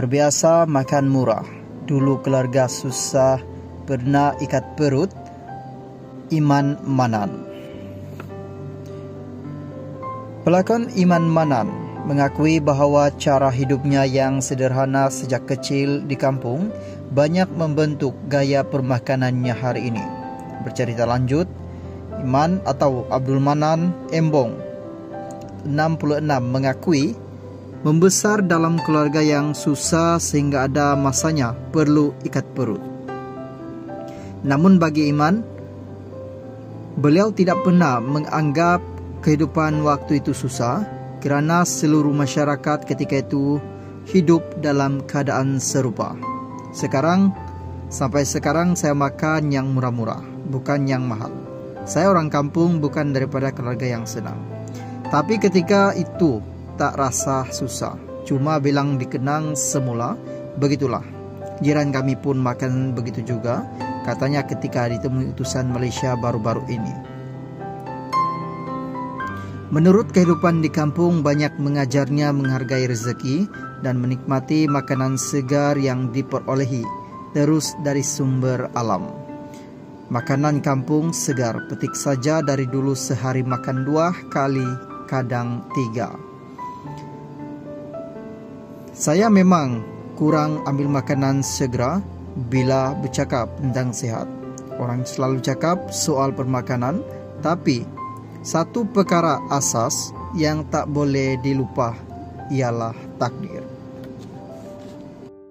terbiasa makan murah. Dulu keluarga susah, pernah ikat perut. Iman Manan. Pelakon Iman Manan mengakui bahawa cara hidupnya yang sederhana sejak kecil di kampung banyak membentuk gaya permakanannya hari ini. Bercerita lanjut, Iman atau Abdul Manan Embong 66 mengakui membesar dalam keluarga yang susah sehingga ada masanya perlu ikat perut. Namun bagi Iman, beliau tidak pernah menganggap kehidupan waktu itu susah kerana seluruh masyarakat ketika itu hidup dalam keadaan serupa. Sampai sekarang saya makan yang murah-murah, bukan yang mahal. Saya orang kampung, bukan daripada keluarga yang senang. Tapi ketika itu tak rasa susah, cuma bilang dikenang semula, begitulah. Jiran kami pun makan begitu juga, katanya ketika ditemui utusan Malaysia baru-baru ini. Menurut kehidupan di kampung banyak mengajarnya menghargai rezeki dan menikmati makanan segar yang diperolehi terus dari sumber alam. Makanan kampung segar, petik saja dari dulu sehari makan 2 kali, kadang 3. Saya memang kurang ambil makanan segera bila bercakap tentang sihat. Orang selalu cakap soal permakanan, tapi satu perkara asas yang tak boleh dilupa ialah takdir.